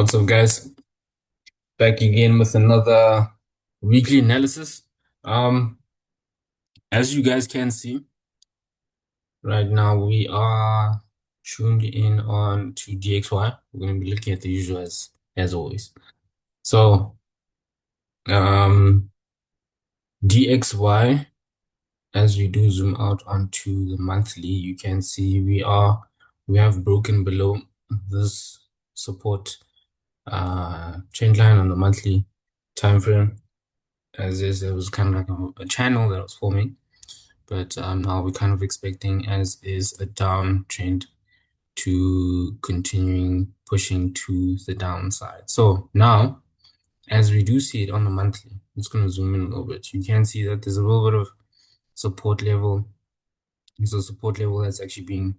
What's up, guys? Back again with another weekly analysis. Um, as you guys can see, right now we are tuned in on to DXY. We're going to be looking at the usual as always. So, DXY, as we do zoom out onto the monthly, you can see we have broken below this support trend line on the monthly time frame. As is, it was kind of like a channel that was forming, but now we're kind of expecting as is a downtrend to continuing pushing to the downside. So now, as we do see it on the monthly, I'm just going to zoom in a little bit. You can see that there's a little bit of support level. There's a support level that's actually being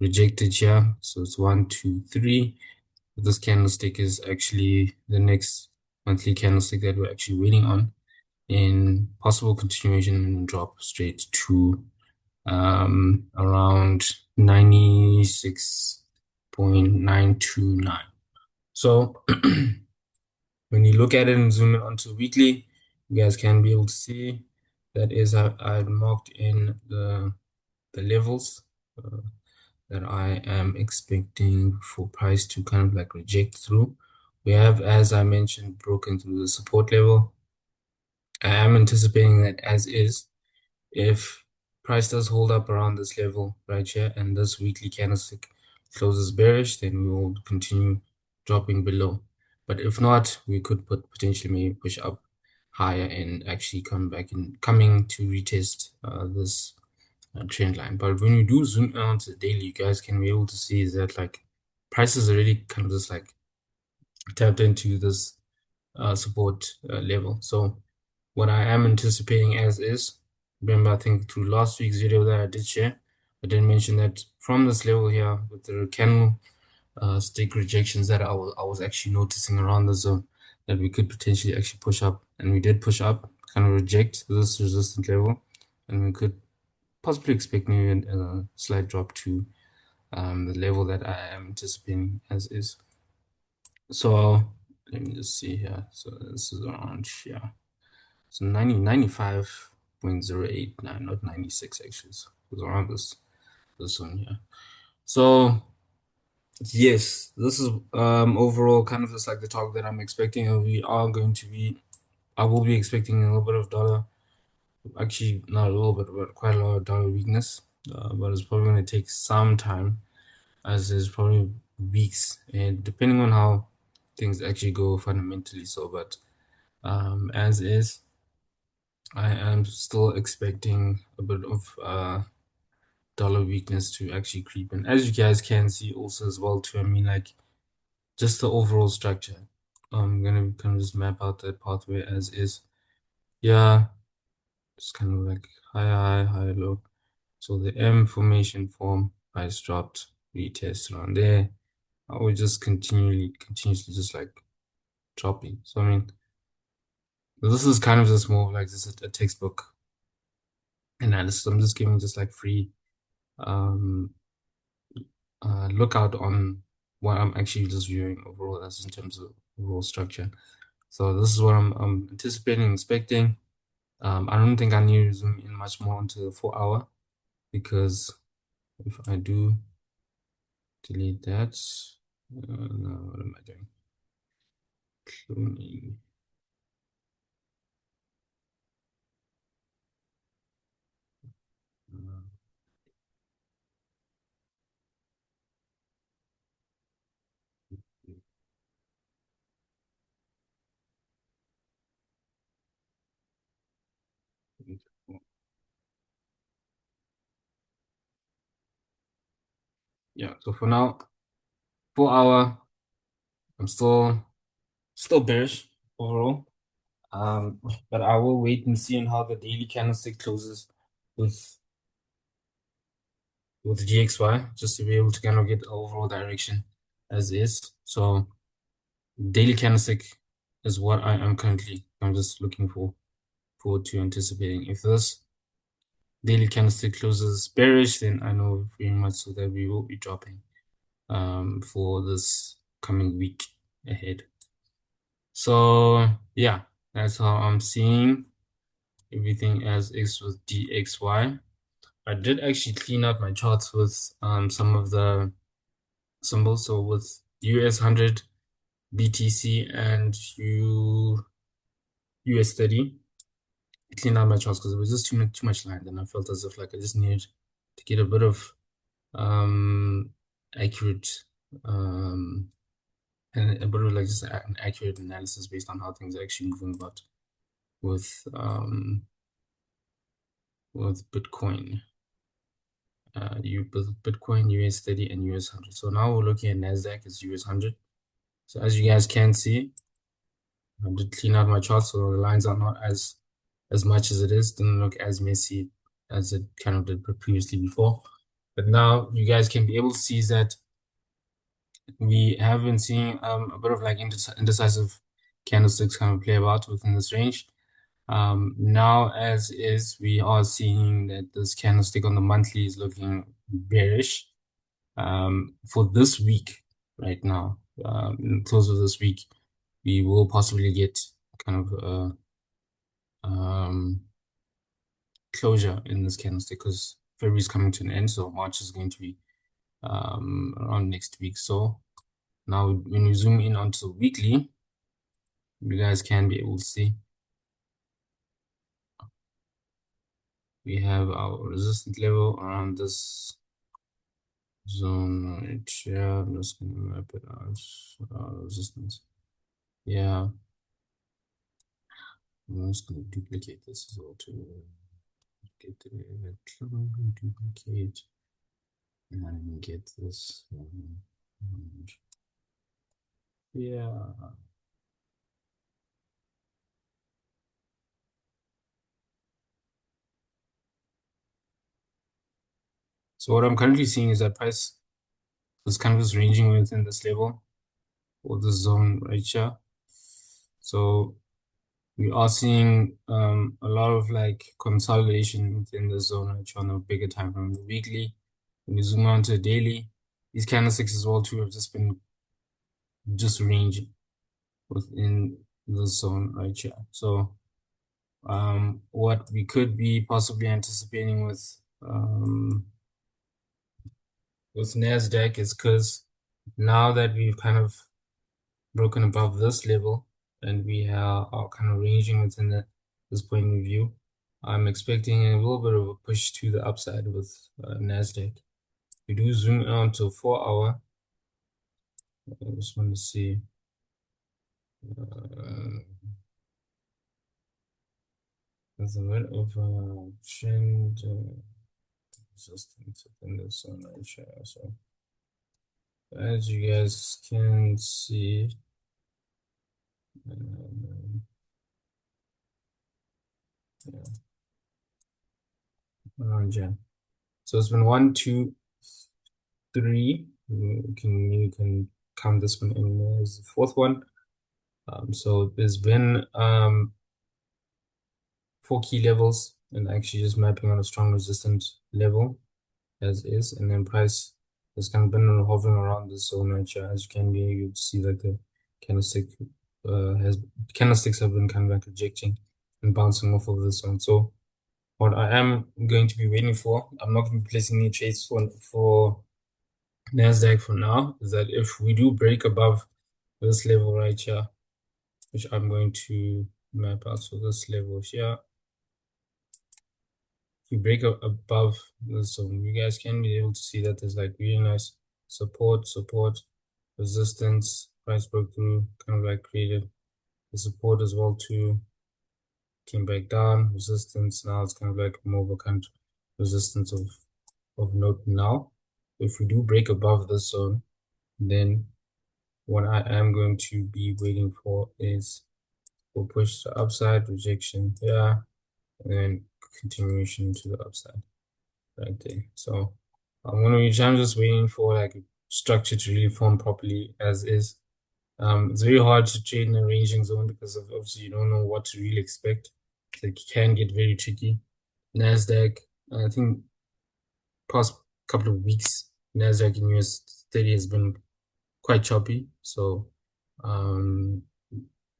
rejected here. So it's 1, 2, 3. This candlestick is actually the next monthly candlestick that we're actually waiting on in possible continuation and drop straight to around 96.929. So when you look at it and zoom in onto weekly, you guys can be able to see that is I marked in the levels that I am expecting for price to kind of like reject through. We have, as I mentioned, broken through the support level. I am anticipating that as is, if price does hold up around this level right here and this weekly candlestick closes bearish, then we will continue dropping below. But if not, we could potentially maybe push up higher and actually come back and coming to retest this trend line. But when you do zoom out to the daily, you guys can be able to see is that like price is already kind of just like tapped into this support level. So what I am anticipating as is, remember, I think through last week's video that I did share, I did mention that from this level here with the candle stick rejections that I was actually noticing around the zone, that we could potentially actually push up, and we did push up, kind of reject this resistant level, and we could possibly expect maybe a slight drop to the level that I am anticipating as is. So let me just see here. So this is around here. So 95.089, not 96 actually. So it was around this one here. So yes, this is overall kind of just like the talk that I'm expecting. I will be expecting a little bit of dollar, actually not a little bit, but quite a lot of dollar weakness. But it's probably going to take some time, as there's probably weeks, and depending on how things actually go fundamentally. So, but as is, I am still expecting a bit of dollar weakness to actually creep in. As you guys can see also as well too, I mean, like, just the overall structure. I'm gonna kind of just map out that pathway as is. Yeah, it's kind of like high, low. So the M formation form, price dropped, retest around there. I would just continuously just like dropping. So I mean, this is kind of just more of like just a textbook analysis. I'm just giving just like free um look out on what I'm actually just viewing overall as in terms of overall structure. So this is what I'm anticipating and expecting. I don't think I need to zoom in much more onto the 4 hour, because if I do delete that, no, what am I doing? Cloning. Yeah, so for now, 4 hour, I'm still bearish overall. But I will wait and see on how the daily candlestick closes with DXY, just to be able to kind of get the overall direction as is. So daily candlestick is what I'm just looking forward to anticipating. If this daily candlestick closes bearish, then I know very much so that we will be dropping for this coming week. ahead. So yeah, that's how I'm seeing everything as X with DXY. I did actually clean up my charts with some of the symbols. So with US100, BTC, and US30, I cleaned out my charts because it was just too much line. And I felt as if like I just needed to get a bit of um accurate um and a bit of like just an accurate analysis based on how things are actually moving about with um with Bitcoin. You Bitcoin, US30, and US100. So now we're looking at Nasdaq as US100. So as you guys can see, I did clean out my chart so the lines are not as much as it is. Didn't look as messy as it kind of did previously before. But now you guys can be able to see that we have been seeing a bit of like indecisive candlesticks kind of play about within this range. Now as is, we are seeing that this candlestick on the monthly is looking bearish for this week right now. In the close of this week, we will possibly get kind of closure in this candlestick because February is coming to an end, so March is going to be around next week. So now when you zoom in onto the weekly, you guys can be able to see we have our resistance level around this zone right here. I'm just gonna map it out. Resistance. Yeah, I'm just gonna duplicate this as well to get the duplicate and get this. Yeah. So what I'm currently seeing is that price is kind of just ranging within this level or this zone right here. So we are seeing a lot of like consolidation within the zone right here on the bigger time frame. The weekly, when you zoom out to daily, these candlesticks as well too have just been just ranging within the zone right here. So what we could be possibly anticipating with Nasdaq is because now that we've kind of broken above this level and we are kind of ranging within this point of view, I'm expecting a little bit of a push to the upside with Nasdaq. We do zoom out to 4 hour. I just want to see. There's a bit of a trend resistance within this zone right here. So as you guys can see, yeah, so it's been 1, 2, 3. You can count this one in as the fourth one. So there's been 4 key levels and actually just mapping on a strong resistance level as is, and then price has kind of been hovering around this zone right here. As you can be able to see, like the candlestick candlesticks have been kind of like rejecting and bouncing off of this zone. So what I am going to be waiting for, I'm not going to be placing any trades for Nasdaq for now, is that if we do break above this level right here, which I'm going to map out, so this level here, if we break up above this zone, you guys can be able to see that there's like really nice support, resistance, price broke through, kind of like created the support as well too, came back down, resistance. Now it's kind of like more of a kind of resistance of note now. If we do break above this zone, then what I am going to be waiting for is we'll push the upside, rejection there, and then continuation to the upside right there. So I'm just waiting for like a structure to really form properly as is. It's very hard to trade in a ranging zone because of obviously you don't know what to really expect. It can get very tricky. Nasdaq, I think past couple of weeks, Nasdaq in US30 has been quite choppy. So Um,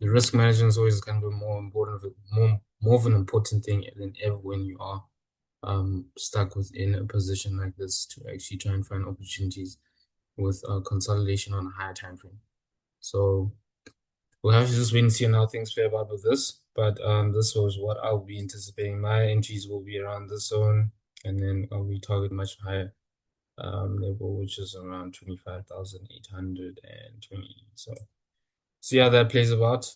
the risk management is always kind of a more important, more of an important thing than ever when you are stuck within a position like this to actually try and find opportunities with consolidation on a higher time frame. So we'll have to just wait and see on how things play about with this. But this was what I'll be anticipating. My entries will be around this zone, and then I'll be target much higher level, which is around 25,820. So see how that plays about.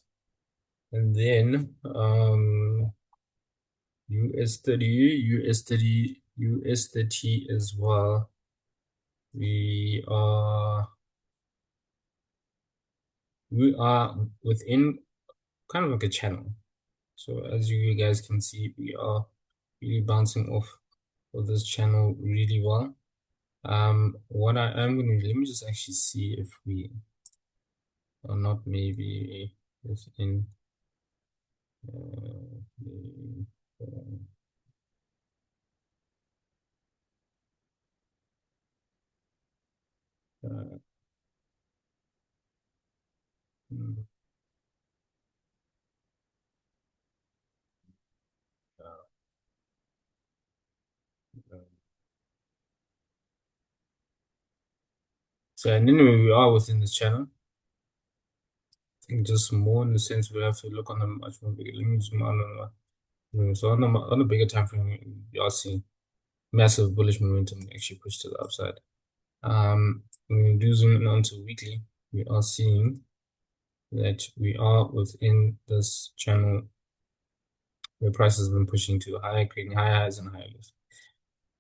And then US30 as well. We are within kind of like a channel. So as you guys can see, we are really bouncing off of this channel really well. What I am going to, let me just actually see if we are not maybe within the, uh, mm, uh, so and anyway, we are within this channel. I think just more in the sense we have to look on a much more bigger. Let me zoom out on so on the bigger time frame, you are seeing massive bullish momentum actually push to the upside. When we do zoom in onto weekly, we are seeing that we are within this channel where price has been pushing to higher, creating higher highs and higher lows.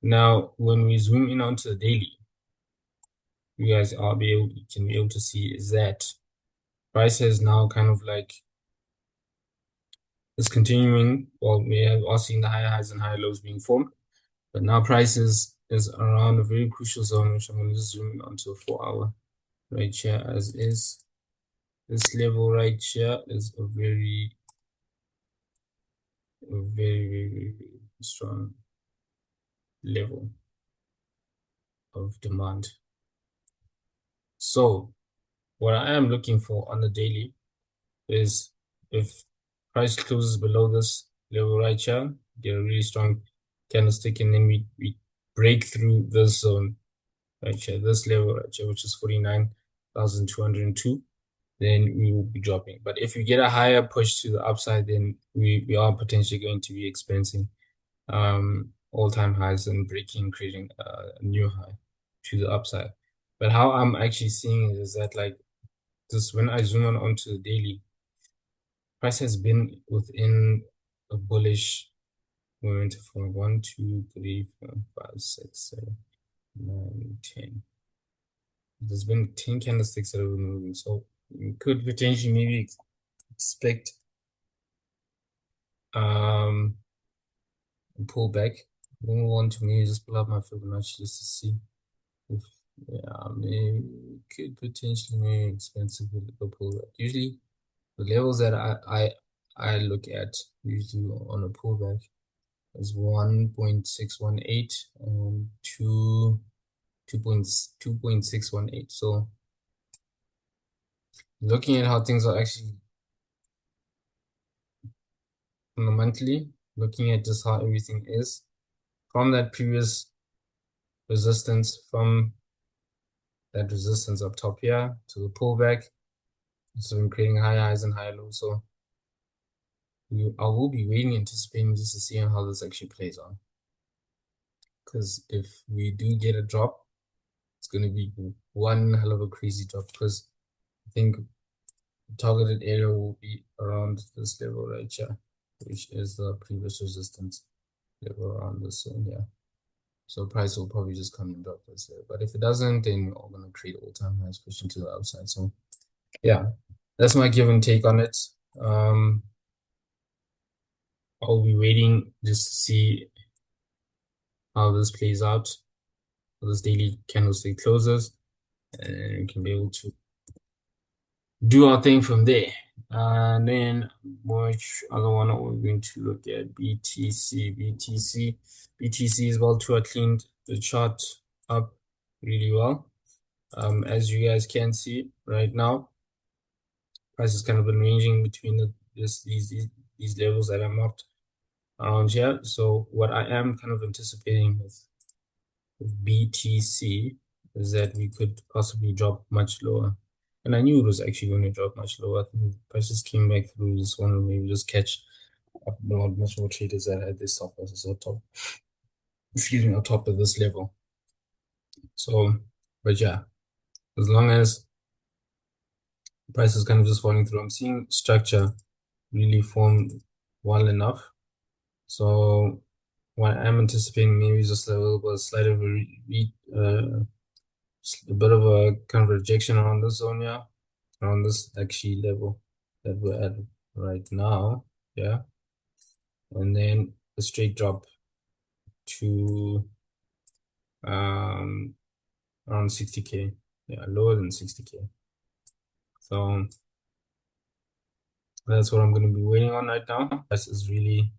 Now, when we zoom in onto the daily, you guys can be able to see is that price has now kind of like is continuing. Well, we are seeing the higher highs and higher lows being formed, but now price is around a very crucial zone, which I'm going to just zoom in onto a 4-hour right here as is. This level right here is a very, very strong level of demand. So what I am looking for on the daily is if price closes below this level right here, get a really strong candlestick, and then we break through this zone right here, this level right here, which is 49,202, then we will be dropping. But if we get a higher push to the upside, then we are potentially going to be experiencing all-time highs and creating a new high to the upside. But how I'm actually seeing it is that like this when I zoom on onto the daily, price has been within a bullish momentum for 1, 2, 3, 4, 5, 6, 7, 9, 10. There's been 10 candlesticks that have been moving, so we could potentially maybe expect a pullback. Move on to me, just pull up my Fibonacci just to see if maybe could potentially maybe expensive with a pullback. Usually the levels that I look at usually on a pullback is 1.618 and 2.618. So looking at how things are actually fundamentally, looking at just how everything is from that previous resistance, from that resistance up top here to the pullback, so we're creating higher highs and higher lows. So I will be waiting, anticipating just to see how this actually plays out. Because if we do get a drop, it's going to be one hell of a crazy drop. Because I think the targeted area will be around this level right here, which is the previous resistance level around this zone here. So price will probably just come and drop this there. But if it doesn't, then we're going to create all-time highs pushing to the upside. So yeah, that's my give and take on it. I'll be waiting just to see how this plays out. This daily candlestick closes, and we can be able to do our thing from there. And then which other one are we going to look at? BTC is about to have cleaned the chart up really well. As you guys can see right now, price has kind of been ranging between these levels that I marked around here. So what I am kind of anticipating with BTC is that we could possibly drop much lower. And I knew it was actually going to drop much lower. I think prices came back through this one, and maybe just catch up much more traders that had this stop losses on top. Excuse me, on top of this level. So, but yeah, as long as price is kind of just falling through, I'm seeing structure really form well enough. So what I'm anticipating maybe just a little bit slight of a bit of a kind of rejection around this zone, yeah, around this actually level that we're at right now, yeah, and then a straight drop to around 60K, yeah, lower than 60K. So that's what I'm going to be waiting on right now. This is really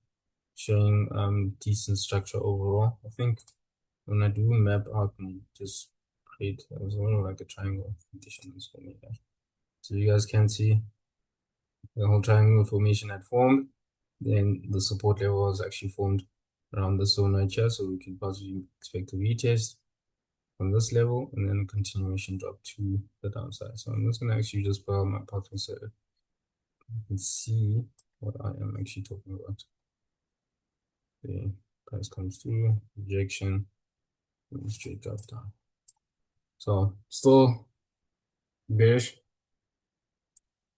showing decent structure overall. I think when I do map out and just create as well like a triangle condition for me. So you guys can see the whole triangle formation had formed. Then the support level was actually formed around the zone right here. So we can possibly expect a retest from this level and then a continuation drop to the downside. So I'm just gonna actually just put out my pattern so you can see what I am actually talking about. The price comes through, rejection, and straight drop down. So still bearish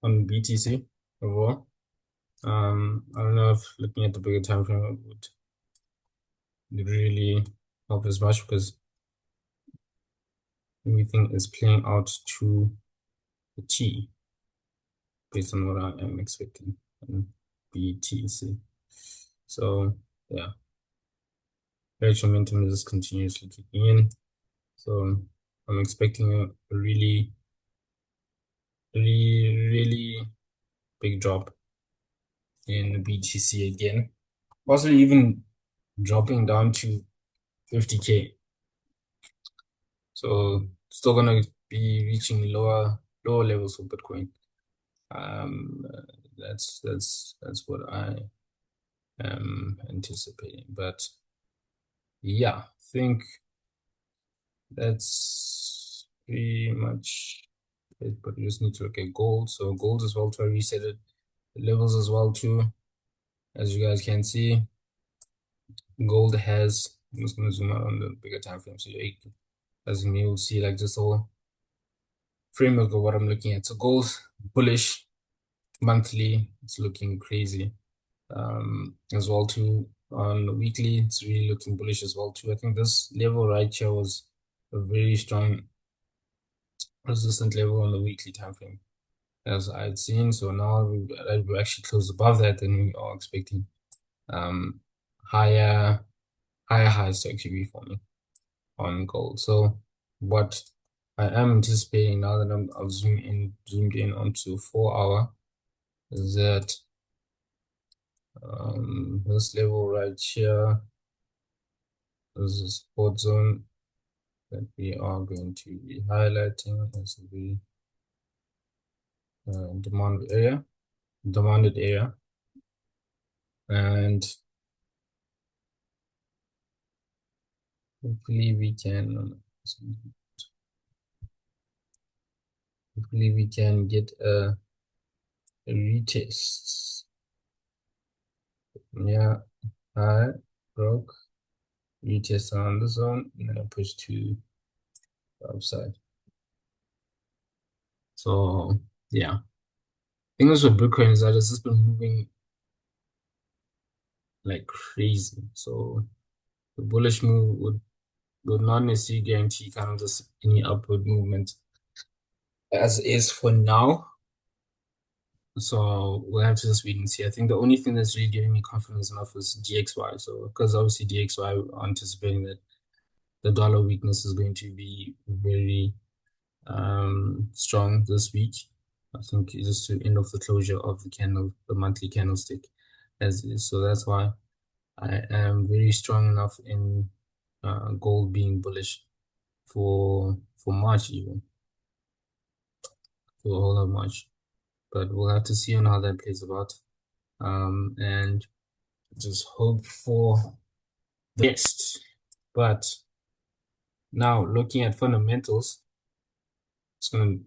on BTC overall. I don't know if looking at the bigger time frame would really help as much because everything is playing out to the T based on what I am expecting in BTC. So yeah, bearish momentum is continuously kicking in. So I'm expecting a really big drop in BTC again, possibly even dropping down to 50K. So still gonna be reaching lower levels for Bitcoin. That's what I am anticipating. But yeah, I think that's pretty much it. But you just need to look at gold. So gold as well, to reset it, the levels as well too. As you guys can see, gold has. I'm just gonna zoom out on the bigger time frame, so as you will see, like this whole framework of what I'm looking at. So gold bullish monthly, it's looking crazy. As well too on the weekly, it's really looking bullish as well too. I think this level right here was a very strong resistant level on the weekly time frame, as I'd seen. So now we're actually close above that, and we are expecting higher highs to actually be forming on gold. So what I am anticipating now that I've zoomed in onto 4 hour is that this level right here is a support zone that we are going to be highlighting as the demanded area, and hopefully we can get a retest. Yeah, high broke, retest on the zone, and then push to the upside. So yeah, thing is with Bitcoin is that it's just been moving like crazy. So the bullish move would not necessarily guarantee kind of just any upward movement as is for now. So we'll have to just wait and see. I think the only thing that's really giving me confidence enough is DXY. So because obviously DXY, we're anticipating that the dollar weakness is going to be very strong this week. I think it's just to end off the closure of the monthly candlestick as is. So that's why I am very strong enough in gold being bullish for March, even for the whole of March. but we'll have to see on how that plays about. And just hope for the best. But now looking at fundamentals, it's gonna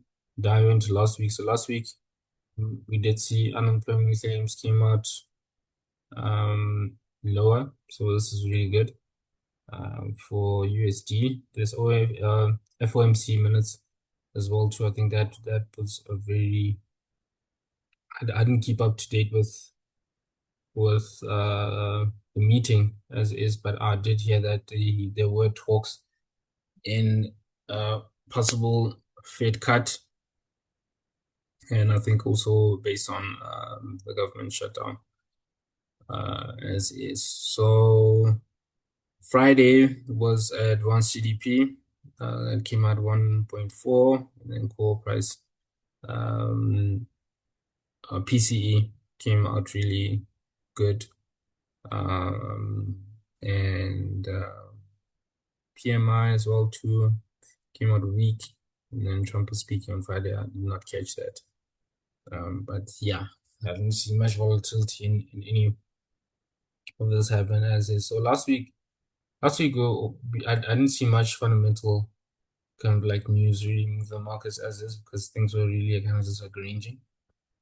dive into last week. So last week we did see unemployment claims came out lower, so this is really good. For USD, there's FOMC minutes as well too. I think that was a very I didn't keep up to date with the meeting as is, but I did hear that there were talks in possible Fed cut, and I think also based on the government shutdown as is. So Friday was advanced GDP. It came out 1.4, and then core price PCE came out really good. And PMI as well too came out weak. And then Trump was speaking on Friday. I did not catch that. But yeah, I didn't see much volatility in any of this happen as is. So last week I didn't see much fundamental kind of like news really move the markets as is because things were really kind of just like ranging.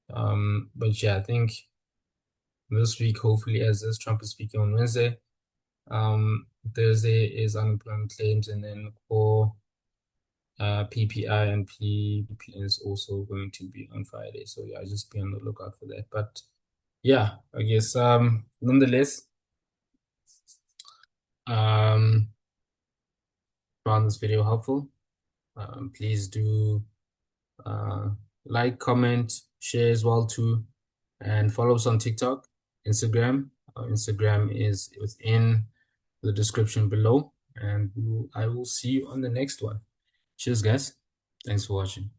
But yeah, I think this week, hopefully, as this Trump is speaking on Wednesday, Thursday is unemployment claims, and then core PPI and PPI is also going to be on Friday. So yeah, just be on the lookout for that. But yeah, I guess nonetheless, found this video helpful. Please do like, comment, share as well too, and follow us on TikTok, Instagram. Our Instagram is within the description below, and I will see you on the next one. Cheers, guys. Thanks for watching.